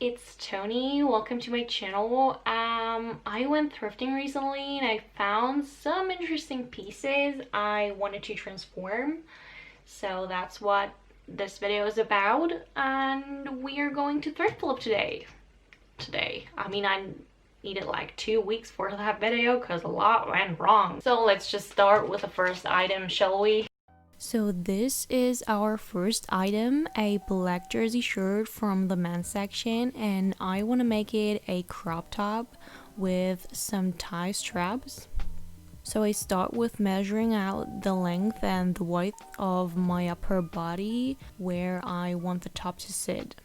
it's Tony. Welcome to my channel. I went thrifting recently and I found some interesting pieces I wanted to transform. So that's what this video is about, and we are going to thrift flip today. I needed like 2 weeks for that video because a lot went wrong. So let's just start with the first item, shall we? So this is our first item, a black jersey shirt from the men's section, and I want to make it a crop top with some tie straps. So I start with measuring out the length and the width of my upper body where I want the top to sit.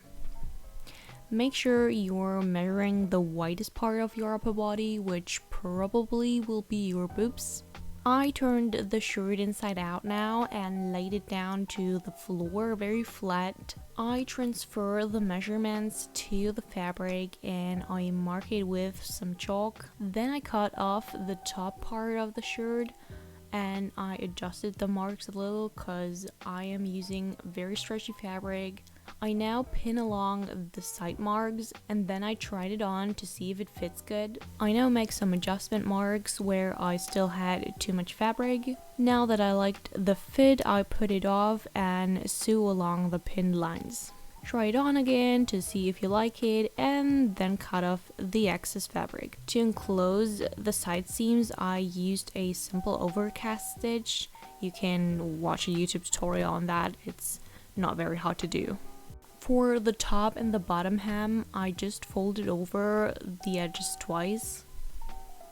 Make sure you're measuring the widest part of your upper body, which probably will be your boobs. I turned the shirt inside out now and laid it down to the floor very flat. I transfer the measurements to the fabric and I mark it with some chalk. Then I cut off the top part of the shirt and I adjusted the marks a little because I am using very stretchy fabric. I now pin along the side marks and then I tried it on to see if it fits good. I now make some adjustment marks where I still had too much fabric. Now that I liked the fit, I put it off and sew along the pinned lines. Try it on again to see if you like it and then cut off the excess fabric. To enclose the side seams, I used a simple overcast stitch. You can watch a YouTube tutorial on that, it's not very hard to do. For the top and the bottom hem, I just folded over the edges twice.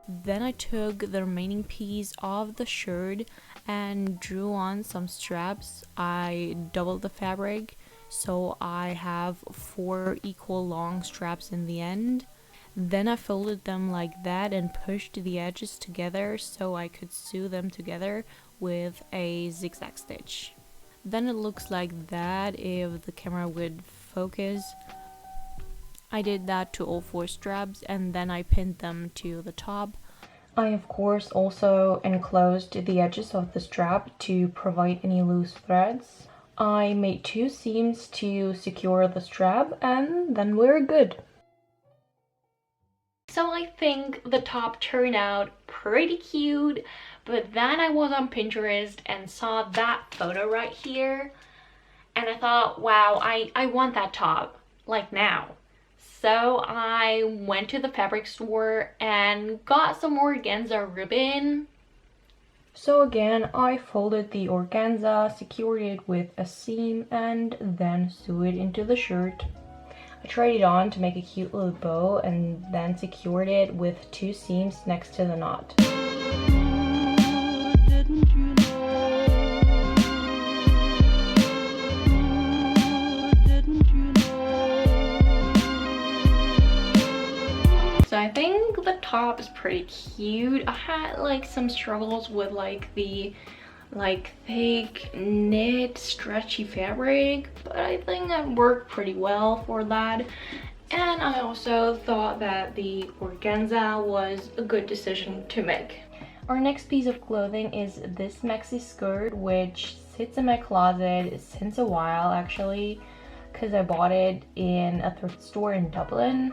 Then I took the remaining piece of the shirt and drew on some straps. I doubled the fabric, so I have 4 equal long straps in the end. Then I folded them like that and pushed the edges together so I could sew them together with a zigzag stitch. Then it looks like that if the camera would focus. I did that to all 4 straps and then I pinned them to the top. I of course also enclosed the edges of the strap to provide any loose threads. I made 2 seams to secure the strap and then we're good. So I think the top turned out pretty cute, but then I was on Pinterest and saw that photo right here and I thought, wow, I want that top, like now. So I went to the fabric store and got some organza ribbon. So again, I folded the organza, secured it with a seam and then sewed it into the shirt. I tried it on to make a cute little bow and then secured it with 2 seams next to the knot. So I think the top is pretty cute. I had like some struggles with the thick knit stretchy fabric, but I think it worked pretty well for that. And I also thought that the organza was a good decision to make. Our next piece of clothing is this maxi skirt, which sits in my closet since a while actually, because I bought it in a thrift store in Dublin.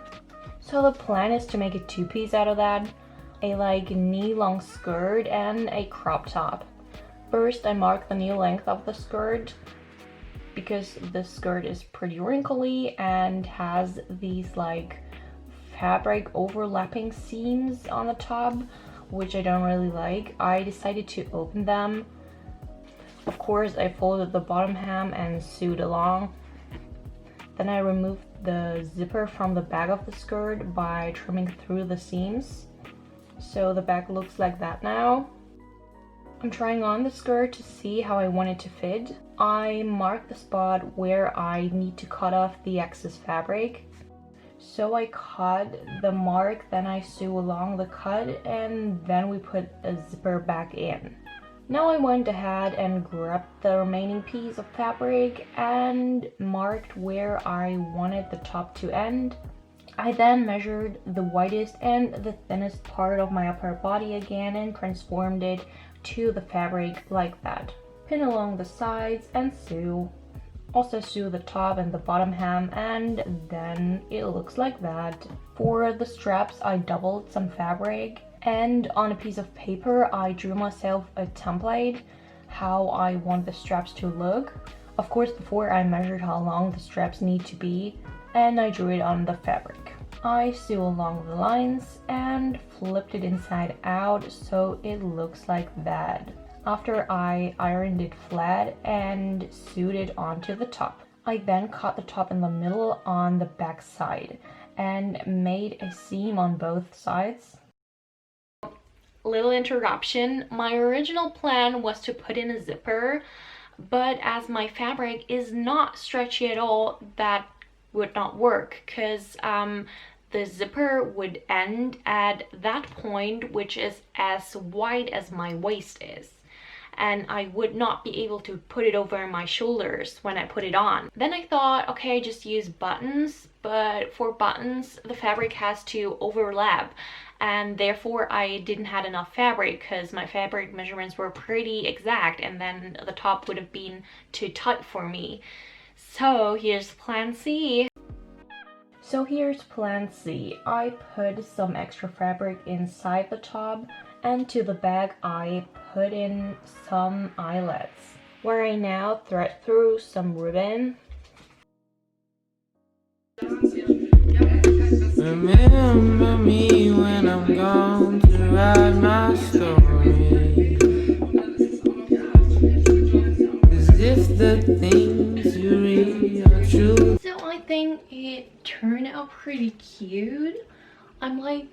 So the plan is to make a 2-piece out of that, a knee-long skirt and a crop top. First, I mark the knee length of the skirt because the skirt is pretty wrinkly and has these fabric overlapping seams on the top, which I don't really like. I decided to open them. Of course, I folded the bottom hem and sewed along. Then I removed the zipper from the back of the skirt by trimming through the seams. So the back looks like that now. I'm trying on the skirt to see how I want it to fit. I mark the spot where I need to cut off the excess fabric. So I cut the mark, then I sew along the cut, and then we put a zipper back in. Now I went ahead and grabbed the remaining piece of fabric and marked where I wanted the top to end. I then measured the widest and the thinnest part of my upper body again and transformed it to the fabric like that. Pin along the sides and sew. Also sew the top and the bottom hem, and then it looks like that. For the straps, I doubled some fabric, and on a piece of paper I drew myself a template how I want the straps to look. Of course, before I measured how long the straps need to be, and I drew it on the fabric. I sew along the lines and flipped it inside out so it looks like that. After I ironed it flat and sewed it onto the top. I then cut the top in the middle on the back side and made a seam on both sides. Little interruption. My original plan was to put in a zipper, but as my fabric is not stretchy at all, that would not work because the zipper would end at that point, which is as wide as my waist is, and I would not be able to put it over my shoulders when I put it on. Then I thought, okay, just use buttons, but for buttons the fabric has to overlap, and therefore I didn't have enough fabric because my fabric measurements were pretty exact, and then the top would have been too tight for me. So here's plan C. I put some extra fabric inside the top, and to the back I put in some eyelets, where I now thread through some ribbon. Remember me when I'm gone to write my story, as if the things you read are true. So I think it turned out pretty cute. I'm like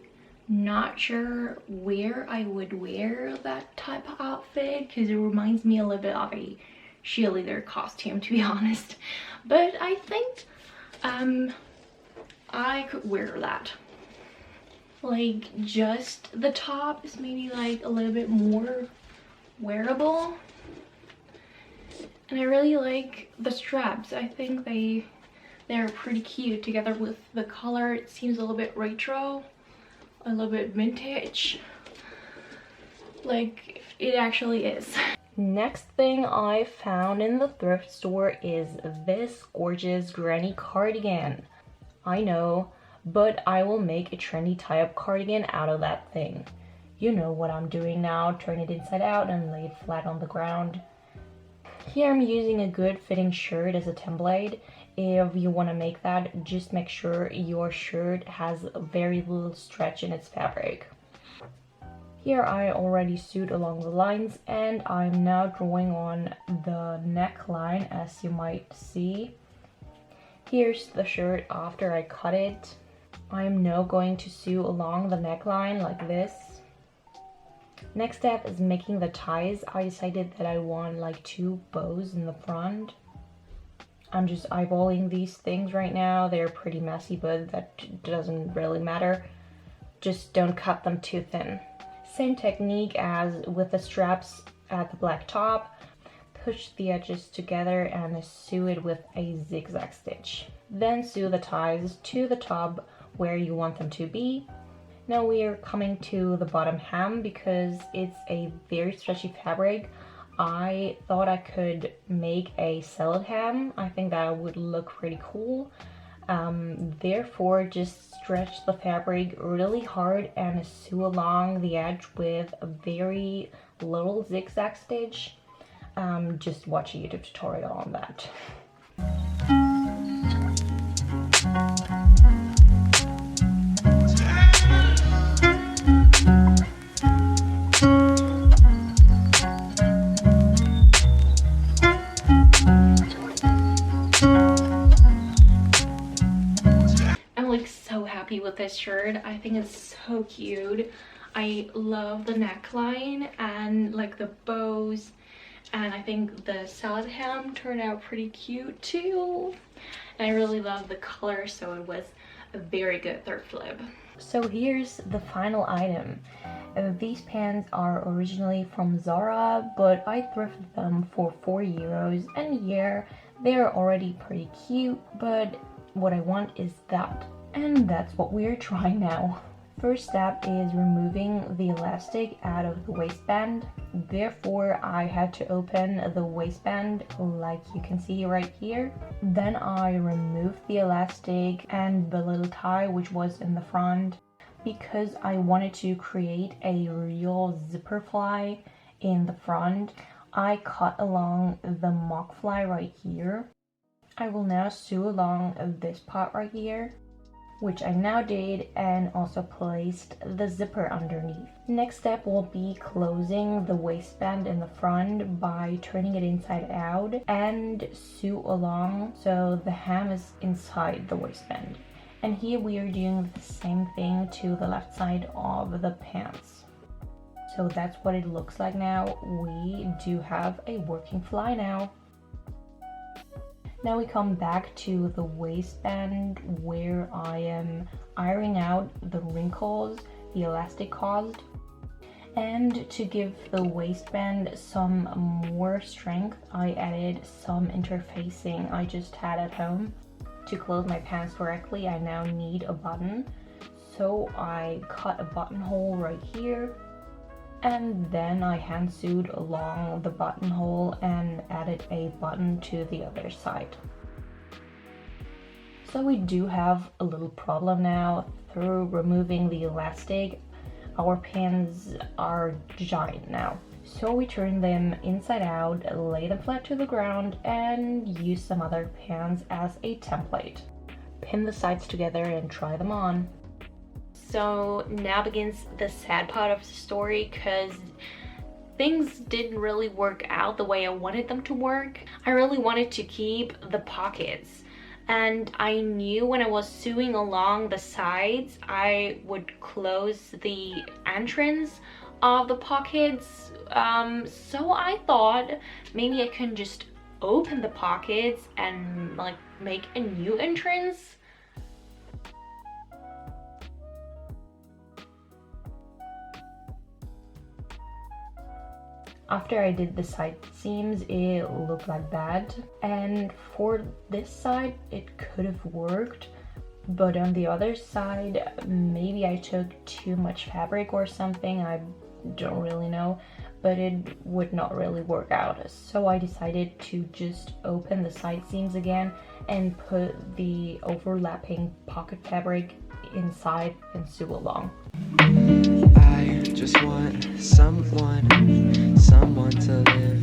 not sure where I would wear that type of outfit because it reminds me a little bit of a cheerleader costume, to be honest, but I think I could wear that. Like, just the top is maybe like a little bit more wearable, and I really like the straps. I think they're pretty cute together with the color. It seems a little bit retro, a little bit vintage, like it actually is. Next thing I found in the thrift store is this gorgeous granny cardigan. I know, but I will make a trendy tie-up cardigan out of that thing. You know what I'm doing now, turn it inside out and lay it flat on the ground. Here I'm using a good fitting shirt as a template. If you want to make that, just make sure your shirt has very little stretch in its fabric. Here I already sewed along the lines, and I'm now drawing on the neckline, as you might see. Here's the shirt after I cut it. I'm now going to sew along the neckline like this. Next step is making the ties. I decided that I want like 2 bows in the front. I'm just eyeballing these things right now. They're pretty messy, but that doesn't really matter. Just don't cut them too thin. Same technique as with the straps at the black top. Push the edges together and sew it with a zigzag stitch. Then sew the ties to the top where you want them to be. Now we are coming to the bottom hem because it's a very stretchy fabric. I thought I could make a salad hem. I think that would look pretty cool. Therefore, just stretch the fabric really hard and sew along the edge with a very little zigzag stitch. Just watch a YouTube tutorial on that. I'm like so happy with this shirt. I think it's so cute. I love the neckline and like the bows, and I think the salad hem turned out pretty cute too. And I really love the color, so it was a very good thrift flip. So here's the final item. These pants are originally from Sara, but I thrifted them for €4, and yeah, they're already pretty cute, but what I want is that. And that's what we're trying now. First step is removing the elastic out of the waistband. Therefore, I had to open the waistband like you can see right here. Then I removed the elastic and the little tie which was in the front because I wanted to create a real zipper fly in the front. I cut along the mock fly right here. I will now sew along this part right here, which I now did, and also placed the zipper underneath. Next step will be closing the waistband in the front by turning it inside out and sew along so the hem is inside the waistband. And here we are doing the same thing to the left side of the pants. So that's what it looks like now. We do have a working fly now. Now we come back to the waistband where I am ironing out the wrinkles the elastic caused. And to give the waistband some more strength, I added some interfacing I just had at home. To close my pants correctly, I now need a button. So I cut a buttonhole right here. And then I hand sewed along the buttonhole and added a button to the other side. So we do have a little problem now. Through removing the elastic, our pants are giant now. So we turn them inside out, lay them flat to the ground, and use some other pants as a template. Pin the sides together and try them on. So now begins the sad part of the story, because things didn't really work out the way I wanted them to work. I really wanted to keep the pockets, and I knew when I was sewing along the sides I would close the entrance of the pockets. So I thought maybe I can just open the pockets and like make a new entrance. After I did the side seams, it looked like that, and for this side it could have worked, but on the other side maybe I took too much fabric or something, I don't really know, but it would not really work out. So I decided to just open the side seams again and put the overlapping pocket fabric inside and sew along. I just want someone to live,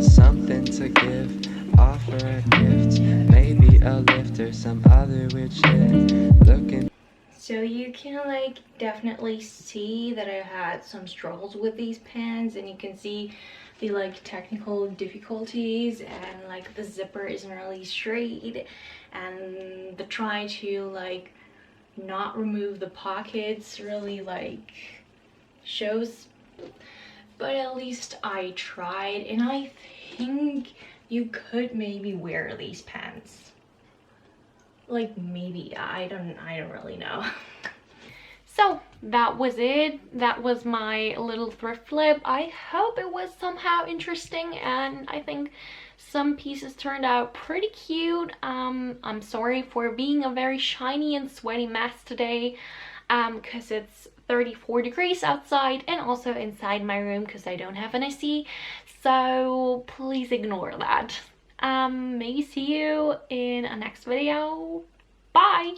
something to give, offer a gift, maybe a lift or some other weird shit. Looking. So you can like definitely see that I had some struggles with these pants, and you can see the like technical difficulties, and like the zipper isn't really straight, and the try to like not remove the pockets really like shows. But at least I tried, and I think you could maybe wear these pants. Like maybe, I don't really know. So that was it. That was my little thrift flip. I hope it was somehow interesting, and I think some pieces turned out pretty cute. I'm sorry for being a very shiny and sweaty mess today, because it's 34 degrees outside and also inside my room because I don't have an AC, so please ignore that. Maybe see you in a next video. Bye!